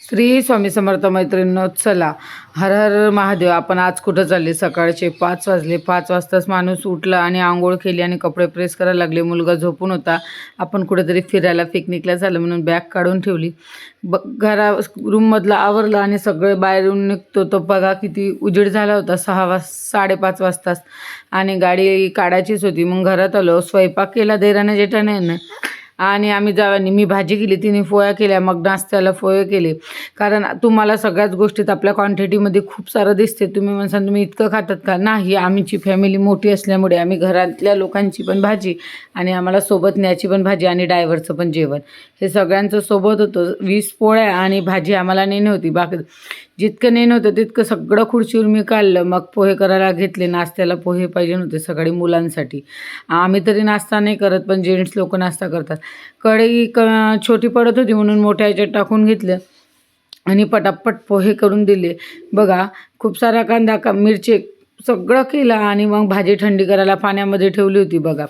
श्री स्वामी समर्थ मैत्रिणींनो, चला हर हर महादेव. आपण आज कुठं चालले? सकाळचे 5 वाजले. 5 वाजताच माणूस उठला आणि आंघोळ केली आणि कपडे प्रेस करायला लागले. मुलगा झोपून होता. आपण कुठेतरी फिरायला पिकनिकला झालं म्हणून बॅग काढून ठेवली. रूममधलं आवरलं आणि सगळे बाहेरून निघतो तो बघा किती उजेड झाला होता. 5:30 वाजताच आणि गाडी काढायचीच होती. मग घरात आलो, स्वयंपाक केला देराने जेठाने आणि आम्ही जावानी मी भाजी केली, तिने पोळ्या केल्या, मग नाश्त्याला पोहे केले. कारण तुम्हाला सगळ्याच गोष्टीत आपल्या क्वांटिटीमध्ये खूप सारं दिसते. तुम्ही म्हणसाल तुम्ही इतकं खातात का? नाही, आमची फॅमिली मोठी असल्यामुळे आम्ही घरातल्या लोकांची पण भाजी आणि आम्हाला सोबत न्यायची पण भाजी आणि ड्रायव्हरचं पण जेवण हे सगळ्यांचं सोबत होतं. 20 पोळ्या आणि भाजी आम्हाला नेणे होती. बाकी जितकं नेणं होतं तितकं सगळं खुर्चीवर मी काढलं. मग पोहे करायला घेतले. नाश्त्याला पोहे पाहिजे होते सकाळी मुलांसाठी. आम्ही तरी नाश्ता नाही करत, पण जेंट्स लोक नाश्ता करतात. कढई छोटी पडत होती म्हणून मोठ्या ह्याच्यात टाकून घेतलं आणि पटापट पोहे करून दिले. बघा, खूप सारा कांदा मिरची सगळं केलं आणि मग भाजी थंडी करायला पाण्यामध्ये ठेवली होती. बघा,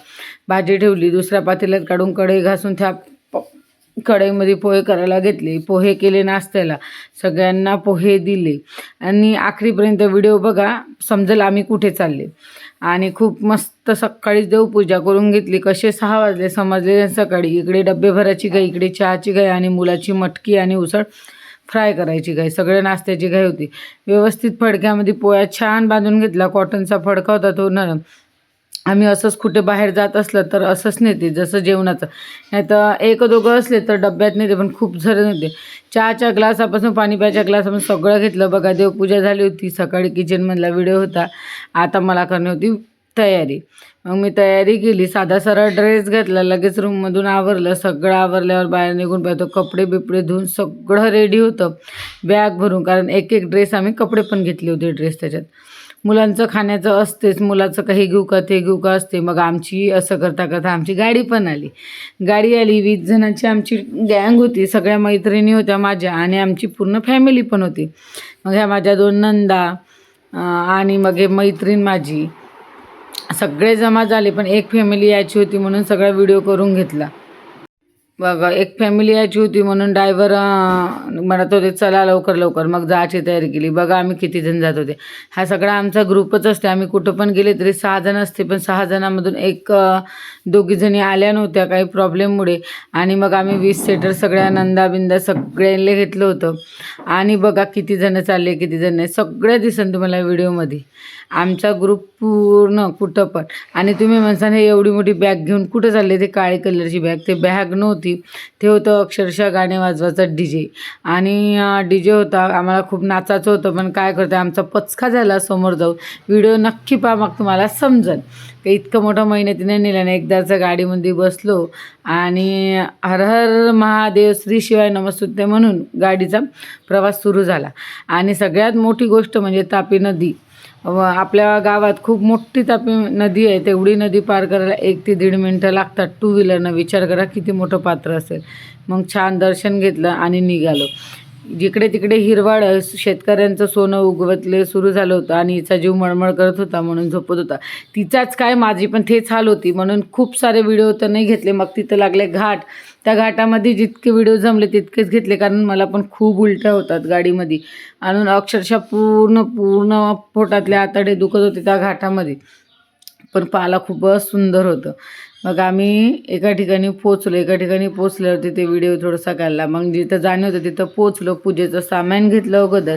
भाजी ठेवली, दुसऱ्या पातेल्यात काढून कढई घासून त्या कढईमध्ये पोहे करायला घेतले. पोहे केले नाश्त्याला, सगळ्यांना पोहे दिले आणि आखरीपर्यंत व्हिडिओ बघा, समजेल आम्ही कुठे चालले. आणि खूप मस्त सकाळीच देवपूजा करून घेतली. कसे 6 वाजले समजले सकाळी. इकडे डब्बे भरायची घाई, इकडे चहाची घाई आणि मुलाची मटकी आणि उसळ फ्राय करायची घाई. सगळ्या नाश्त्याची घाई होती. व्यवस्थित फडक्यामध्ये पोळ्या छान बांधून घेतला. कॉटनचा फडका होता तो नरम. आम्ही असंच कुठे बाहेर जात असलं तर असंच नेते, जसं जेवणाचं. नाही तर एक दोघं असले तर डब्यात नेते, पण खूप जण नेते. चहाच्या ग्लासापासून पाणी प्यायच्या ग्लासापासून सगळं घेतलं. बघा, देवपूजा झाली होती. सकाळी किचनमधला व्हिडिओ होता. आता मला करणे होती तयारी. मग मी तयारी केली. साधा सरळ ड्रेस घातला, लगेच रूममधून आवरलं. सगळं आवरल्यावर बाहेर निघून पाहतो कपडे बिपडे धुवून सगळं रेडी होतं बॅग भरून. कारण एक ड्रेस आम्ही कपडे पण घेतले होते ड्रेस त्याच्यात. मुलांचं खाण्याचं असतेच, मुलाचं काही घेऊ का ते घेऊ का असते. मग आमची असं करता करता आमची गाडी पण आली. गाडी आली, 20 जणांची आमची गँग होती. सगळ्या मैत्रिणी होत्या माझ्या आणि आमची पूर्ण फॅमिली पण होती. मग ह्या माझ्या 2 नंदा आणि मग हे मैत्रीण माझी सगळे जमा झाले. पण एक फॅमिली यायची होती म्हणून सगळा व्हिडिओ करून घेतला. बघा, एक फॅमिली यायची होती म्हणून ड्रायव्हर म्हणत होते चला लवकर लवकर. मग जायची तयारी केली. बघा आम्ही किती जण जात होते. हा सगळा आमचा ग्रुपच असते. आम्ही कुठं पण गेले तरी 6 जण असते, पण 6 जणांमधून दोघी जणी आल्या नव्हत्या काही प्रॉब्लेममुळे. आणि मग आम्ही 20 सीटर सगळ्या नंदा बिंदा सगळ्यांना घेतलं होतं. आणि बघा किती जण चालले किती जण नाही, सगळ्या दिसन तुम्हाला व्हिडिओमध्ये आमचा ग्रुप पूर्ण कुठं पण. आणि तुम्ही म्हणसान हे एवढी मोठी बॅग घेऊन कुठं चालले? ते काळी कलरची बॅग, ते बॅग नव्हती, ते होतं अक्षरशः गाणे वाजवायचं DJ. आणि DJ होता. आम्हाला खूप नाचायचं होतं, पण काय करते आमचा पचका झाला समोर जाऊन. व्हिडिओ नक्की पहा, मग तुम्हाला समजेल. ते इतकं मोठं मेहनतीने नेल्याने एकदाचं गाडीमध्ये बसलो आणि हर हर महादेव श्री शिवाय नमस्तुते म्हणून गाडीचा प्रवास सुरू झाला. आणि सगळ्यात मोठी गोष्ट म्हणजे तापी नदी. आपल्या गावात खूप मोठी तापी नदी आहे. तेवढी नदी पार करायला 1 ते 1.5 मिनटं लागतात 2 व्हीलरनं. विचार करा किती मोठं पात्र असेल. मग छान दर्शन घेतलं आणि निघालो. जिकडे तिकडे हिरवाळ, शेतकऱ्यांचं सोनं उगवतले सुरू झालं होतं. आणि हिचा जीव मळमळ करत होता म्हणून झोपत होता. तिचाच काय, माझी पण तेच हाल होती म्हणून खूप सारे व्हिडिओ तर नाही घेतले. मग तिथं लागले घाट. त्या घाटामध्ये जितके व्हिडिओ जमले तितकेच घेतले, कारण मला पण खूप उलट्या होतात गाडीमध्ये. आणि अक्षरशः पूर्ण पोटातले आतडे दुखत होते त्या घाटामध्ये. पण पाहायला खूपच सुंदर होतं. मग आम्ही एका ठिकाणी पोचल्यावरती ते व्हिडिओ थोडासा काढला. मग जिथं जाणं होतं तिथं पोचलो. पूजेचं सामान घेतलं अगोदर,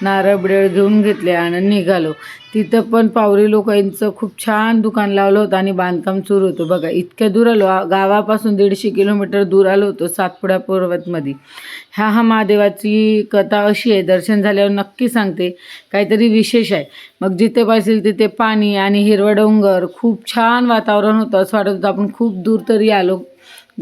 नारळ बिरळ घेऊन घेतले आणि निघालो. तिथं पण पावरी लोकांचं खूप छान दुकान लावलं होतं आणि बांधकाम सुरू होतं. बघा, इतक्या दूर आलो, गावापासून 150 किलोमीटर दूर आलो होतो सातपुडा पर्वतमध्ये. हा महादेवाची कथा अशी आहे, दर्शन झाल्यावर नक्की सांगते, काहीतरी विशेष आहे. मग जिथे पाहिजे तिथे पाणी आणि हिरवं डोंगर, खूप छान वातावरण होतं. असं वाटत होतं आपण खूप दूर तरी आलो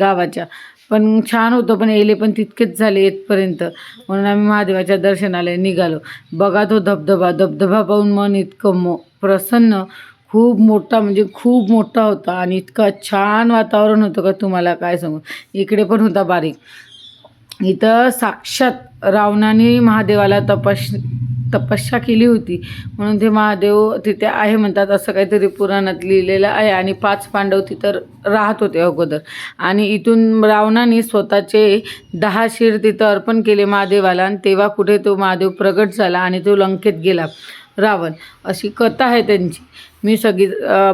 गावाच्या. पण छान होतं, पण येले पण तितकेच झाले येतपर्यंत. म्हणून आम्ही महादेवाच्या दर्शनाला निघालो. बघा तो धबधबा पाहून मन इतकं प्रसन्न, खूप मोठा म्हणजे खूप मोठा होता. आणि इतकं छान वातावरण होतं का तुम्हाला काय सांगू. इकडे पण होता बारीक. इथं साक्षात रावणाने महादेवाला तपस्या केली होती म्हणून ते महादेव तिथे आहे म्हणतात, असं काहीतरी पुराणात लिहिलेलं आहे. आणि 5 पांडव तिथं राहत होते अगोदर. आणि इथून रावणाने स्वतःचे 10 शीर तिथं अर्पण केले महादेवाला, आणि तेव्हा कुठे तो महादेव प्रगट झाला आणि तो लंकेत गेला रावण, अशी कथा आहे त्यांची. मी सगळी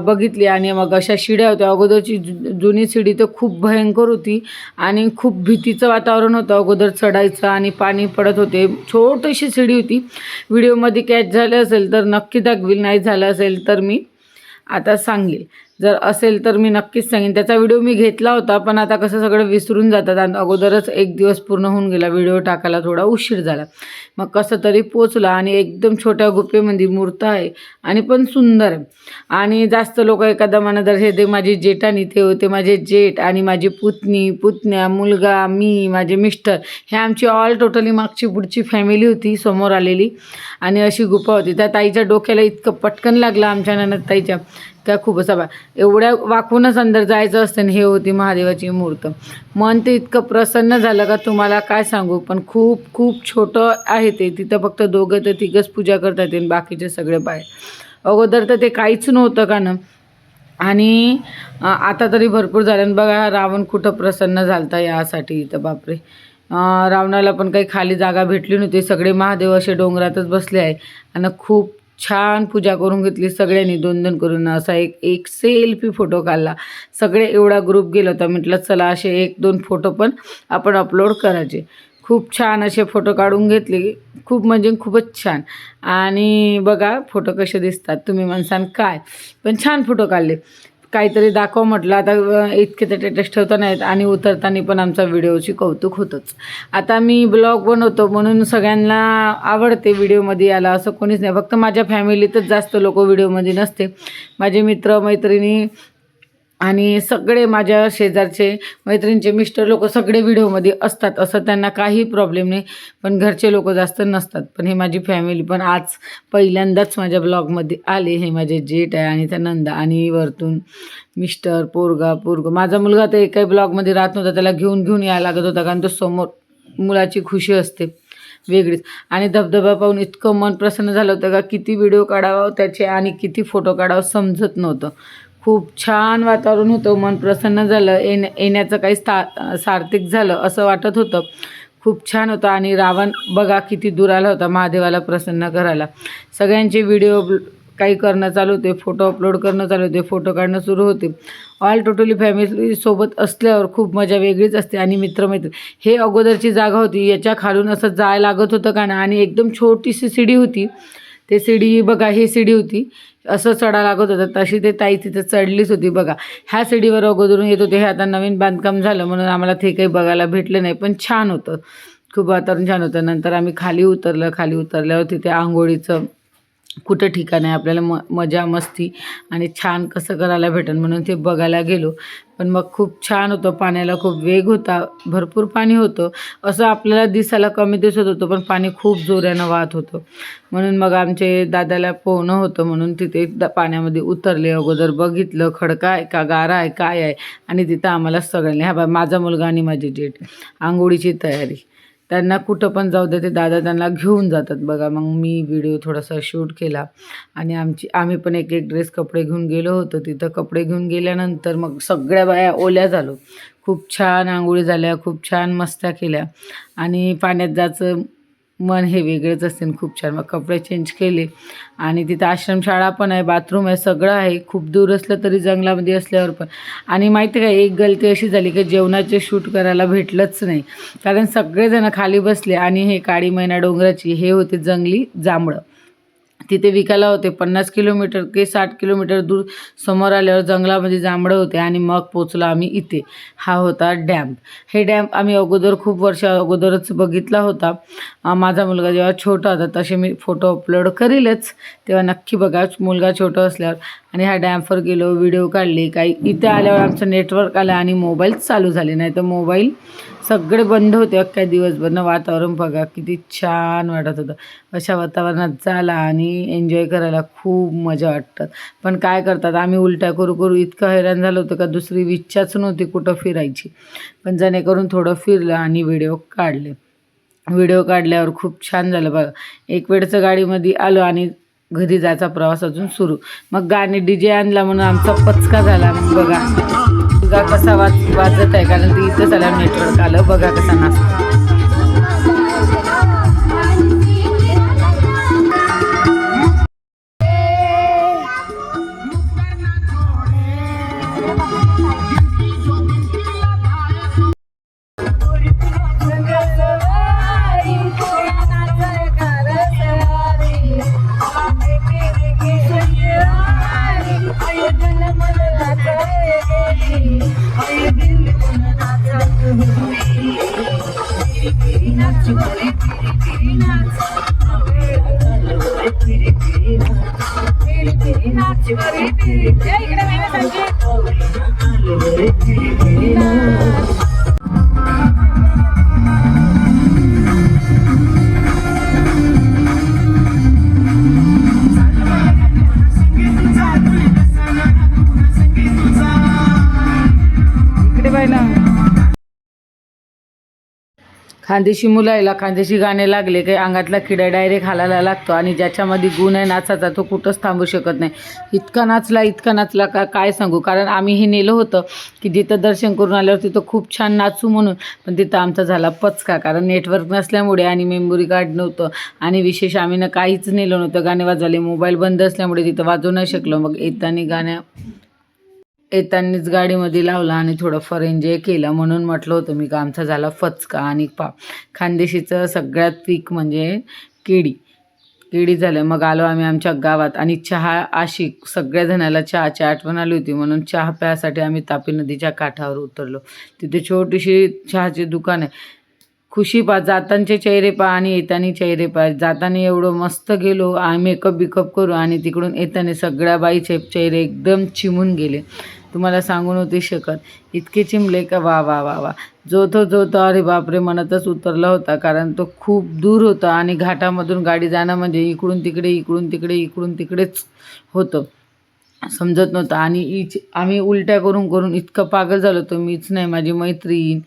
बघितली. आणि मग अशा शिड्या होत्या. अगोदरची जुनी शिडी तर खूप भयंकर होती आणि खूप भीतीचं वातावरण होतं अगोदर चढायचं, आणि पाणी पडत होते. छोटीशी शिडी होती. व्हिडिओमध्ये कॅच झालं असेल तर नक्की दाखवील, नाही झालं असेल तर मी आता सांगेल. जर असेल तर मी नक्कीच सांगेन. त्याचा व्हिडिओ मी घेतला होता, पण आता कसं सगळं विसरून जातात आणि अगोदरच एक दिवस पूर्ण होऊन गेला, व्हिडिओ टाकायला थोडा उशीर झाला. मग कसं तरी पोचला. आणि एकदम छोट्या गुफेमध्ये मूर्त आहे आणि पण सुंदर आहे. आणि जास्त लोक एखादा म्हणत हे ते माझी जेठानी, ते होते माझे जेठ आणि माझी पुतणी, पुतण्या, मुलगा, मी, माझे मिस्टर, हे आमची ऑल टोटली मागची पुढची फॅमिली होती समोर आलेली. आणि अशी गुफा होती. त्या ताईच्या डोक्याला इतकं पटकन लागलं आमच्या ननद ताईच्या, त्या खूपच एवढ्या वाकूनच अंदर जायचं असतं. आणि हे होती महादेवाची मूर्त. मन ते इतकं प्रसन्न झालं का तुम्हाला काय सांगू. पण खूप खूप छोटं आहे ते. तिथं फक्त 2 ते 3 पूजा करता येते, बाकीचे सगळे बाहेर. अगोदर तर ते काहीच नव्हतं का ना. आणि आता तरी भरपूर झालं. बघा रावण कुठं प्रसन्न झालता यासाठी. इथं बापरे, रावणाला पण काही खाली जागा भेटली नव्हती. सगळे महादेव असे डोंगरातच बसले आहे. आणि खूप छान पूजा करून घेतली सगळ्यांनी 2-2 करून. असा एक सेल्फी फोटो काढला. सगळे एवढा ग्रुप गेला होता. म्हटलं चला असे 1-2 फोटो पण आपण अपलोड करायचे. खूप छान असे फोटो काढून घेतले. खूप म्हणजे खूपच छान. आणि बघा फोटो कसे दिसतात तुम्ही म्हणसान काय, पण छान फोटो काढले. काहीतरी दाखव म्हटलं. आता इतके तर टेटस ठेवता नाहीत आणि उतरताना पण आमचा व्हिडिओची कौतुक होतंच. आता मी ब्लॉग बनवतो म्हणून सगळ्यांना आवडते व्हिडिओमध्ये यायला, असं कोणीच नाही. फक्त माझ्या फॅमिलीतच जास्त लोक व्हिडिओमध्ये नसते. माझे मित्र मैत्रिणी आणि सगळे माझ्या शेजारचे मैत्रिणींचे मिस्टर लोक सगळे व्हिडिओमध्ये असतात, असं त्यांना काही प्रॉब्लेम नाही. पण घरचे लोक जास्त नसतात. पण हे माझी फॅमिली पण आज पहिल्यांदाच माझ्या ब्लॉगमध्ये आले. हे माझे जेठ आहे आणि त्या नंदा आणि वरतून मिस्टर, पोरगा. माझा मुलगा तर काही ब्लॉगमध्ये राहत नव्हता. त्याला घेऊन यायला लागत होता, कारण तो समोर मुलाची खुशी असते वेगळीच. आणि धबधबा पाहून इतकं मन प्रसन्न झालं होतं का किती व्हिडिओ काढावं त्याचे आणि किती फोटो काढावं समजत नव्हतं. खूप छान वातावरण होतं. मन प्रसन्न झालं. येण्याचं काही सार्थक झालं असं वाटत होतं. खूप छान होतं. आणि रावण बघा किती दूर आला होता महादेवाला प्रसन्न करायला. सगळ्यांचे व्हिडिओ काही करणं चालू होते, फोटो अपलोड करणं चालू होते, फोटो काढणं सुरू होते. ऑल टोटली फॅमिली सोबत असल्यावर खूप मजा वेगळीच असते. आणि मित्रमैत्री, हे अगोदरची जागा होती. याच्या खालून असं जायला लागत होतं का ना. आणि एकदम छोटीशी शिडी होती. ते शिडी बघा, ही शिडी होती, असं चढा लागत होतं. तशी ते ताई तिथं चढलीच होती बघा. ह्या शिडीवर अगोदरून येत होते. हे आता नवीन बांधकाम झालं म्हणून आम्हाला ते काही बघायला भेटलं नाही, पण छान होतं. खूप वातावरण छान होतं. नंतर आम्ही खाली उतरल्यावर तिथे आंघोळीचं कुठं ठिकाण आहे आपल्याला मजा मस्ती आणि छान कसं करायला भेटेल म्हणून ते बघायला गेलो. पण मग खूप छान होतं. पाण्याला खूप वेग होता, भरपूर पाणी होतं. असं आपल्याला दिसायला कमी दिसत होतं, पण पाणी खूप जोरानं वाहत होतं. म्हणून मग आमचे दादाला पोहणं होतं म्हणून तिथे पाण्यामध्ये उतरले. अगोदर बघितलं खडका आहे का गारा आहे काय आहे. आणि तिथं आम्हाला सगळ्यांनी माझा मुलगा आणि माझी जेठ आंघोळीची तयारी. त्यांना कुठं पण जाऊ दे ते दादा त्यांना घेऊन जातात बघा. मग मी व्हिडिओ थोडासा शूट केला. आणि आम्ही पण एक ड्रेस कपडे घेऊन गेलो होतो. तिथं कपडे घेऊन गेल्यानंतर मग सगळ्या बाया ओल्या झालो. खूप छान आंघोळी झाल्या, खूप छान मस्त्या केल्या. आणि पाण्यात जायचं मन हे वेगळंच असते. खूप छान. मग कपडे चेंज केले. आणि तिथं आश्रमशाळा पण आहे, बाथरूम आहे, सगळं आहे. खूप दूर असलं तरी जंगलामध्ये असल्यावर पण. आणि माहिती काय, एक गलती अशी झाली की जेवणाचे शूट करायला भेटलंच नाही, कारण सगळेजण खाली बसले. आणि हे काळी मैना डोंगराची हे होते जंगली जांभळं. तिथे विकायला होते. 50 किलोमीटर की 60 किलोमीटर दूर समोर आल्यावर जंगलामध्ये जांभळं होते. आणि मग पोचलो आम्ही इथे. हा होता डॅम. हे डॅम आम्ही अगोदर खूप वर्ष अगोदरच बघितला होता. माझा मुलगा जेव्हा छोटा होता तसे मी फोटो अपलोड करीलच, तेव्हा नक्की बघा मुलगा छोटा असल्यावर. आणि ह्या डॅमवर गेलो, व्हिडिओ काढले. काही इथे आल्यावर आमचं नेटवर्क आलं आणि मोबाईल चालू झाले, नाही तर मोबाईल सगळे बंद होते अख्ख्या दिवसभर. वातावरण बघा किती छान वाटत होतं. अशा वातावरणात झाला आणि एन्जॉय करायला खूप मजा वाटतात. पण काय करतात, आम्ही उलट्या करू इतकं हैराण झालं होतं का दुसरी इच्छाच नव्हती कुठं फिरायची. पण जेणेकरून थोडं फिरलं आणि व्हिडिओ काढले. व्हिडिओ काढल्यावर खूप छान झालं बघा. एक वेळचं गाडीमध्ये आलो आणि घरी जायचा प्रवास अजून सुरू. मग गाणे DJ आणला म्हणून आमचा पचका झाला. मग बघा तुझा कसा वाजत आहे, कारण ती इथंच आल्या नेटवर्क आलं. बघा कसा नाचतो. खानदेशी मुलायला खानदेशी गाणे लागले काही अंगातला किडा डायरेक्ट हालायला लागतो. आणि ज्याच्यामध्ये गुण आहे नाचाचा तो कुठंच थांबू शकत नाही. इतका नाचला काय सांगू. कारण आम्ही हे नेलं होतं की जिथं दर्शन करून आल्यावर तिथं खूप छान नाचू म्हणून, पण तिथं आमचा झाला पचका. कारण नेटवर्क नसल्यामुळे आणि मेमोरी कार्ड नव्हतं आणि विशेष आम्ही काहीच नेलं नव्हतं. गाणे वाजवले, मोबाईल बंद असल्यामुळे तिथं वाजवू नाही शकलो. मग येतानीच गाडीमध्ये लावला आणि थोडंफार एन्जॉय केलं. म्हणून म्हटलं होतं मी का आमचा झाला फचका. आणि खानदेशीचं सगळ्यात पीक म्हणजे केळी झालं. मग आलो आम्ही आमच्या गावात आणि चहा आशिक सगळ्या जणाला चहाची आठवण आली होती म्हणून चहा प्यायसाठी आम्ही तापी नदीच्या काठावर उतरलो. तिथे छोटीशी चहाची दुकान आहे. खुशी जातांचे चेहरे पहा आणि येतानी चेहरे पहा. जाताना एवढं मस्त गेलो मेकअप बिकअप करू आणि तिकडून येताना सगळ्या बाईचे चेहरे एकदम चिमून गेले. तुम्हाला सांगू नव्हते शकत, इतके चिमले का वा वा वा वा. जो तो अरे बापरे म्हणतच उतरला होता. कारण तो खूप दूर होता आणि घाटामधून गाडी जाणं म्हणजे इकडून तिकडेच होतं, समजत नव्हतं. आणि आम्ही उलट्या करून इतकं पागल झालो होतो. मीच नाही, माझी मैत्रीण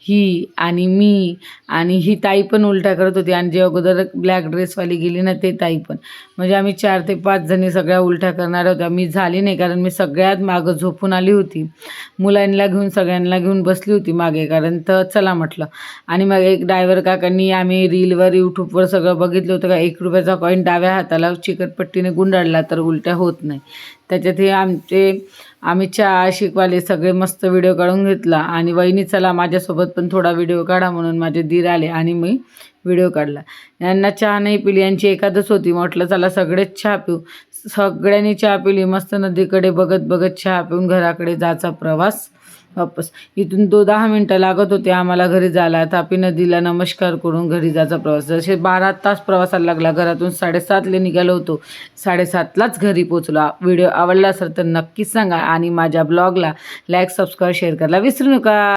ही आणि मी आणि ही ताई पण उलट्या करत होती. आणि जे अगोदर ब्लॅक ड्रेसवाली गेली ना ते ताई पण. म्हणजे आम्ही 4 ते 5 जणी सगळ्या उलट्या करणाऱ्या होत्या. मी झाली नाही कारण मी सगळ्यात मागं झोपून आली होती. सगळ्यांना घेऊन बसली होती मागे, कारण तर चला म्हटलं. आणि मग एक ड्रायव्हर काकांनी आम्ही रीलवर यूट्यूबवर सगळं बघितलं होतं का 1 रुपयाचा कॉईन डाव्या हाताला चिकटपट्टीने गुंडाळला तर उलट्या होत नाही. त्याच्यात हे आम्ही चहा शिकवाले सगळे मस्त व्हिडिओ काढून घेतला. आणि वहिनी चला माझ्यासोबत पण थोडा व्हिडिओ काढा म्हणून माझे दीर आले आणि मी व्हिडिओ काढला. यांना चहा नाही पिली, यांची एकादश होती. म्हटलं चला सगळेच चहा पिऊ. सगळ्यांनी चहा पिली. मस्त नदीकडे बघत चहा पिऊन घराकडे जायचा प्रवास वापस. इथून 10 मिनटं लागत होते आम्हाला घरी जायला. तापी नदीला नमस्कार करून घरी जायचा प्रवास. जसे 12 तास प्रवासाला लागला. घरातून 7:30ला निघालो होतो, 7:30लाच घरी पोचलो. व्हिडिओ आवडला असेल तर नक्कीच सांगा आणि माझ्या ब्लॉगला लाईक, सबस्क्राईब, शेअर करायला विसरू नका.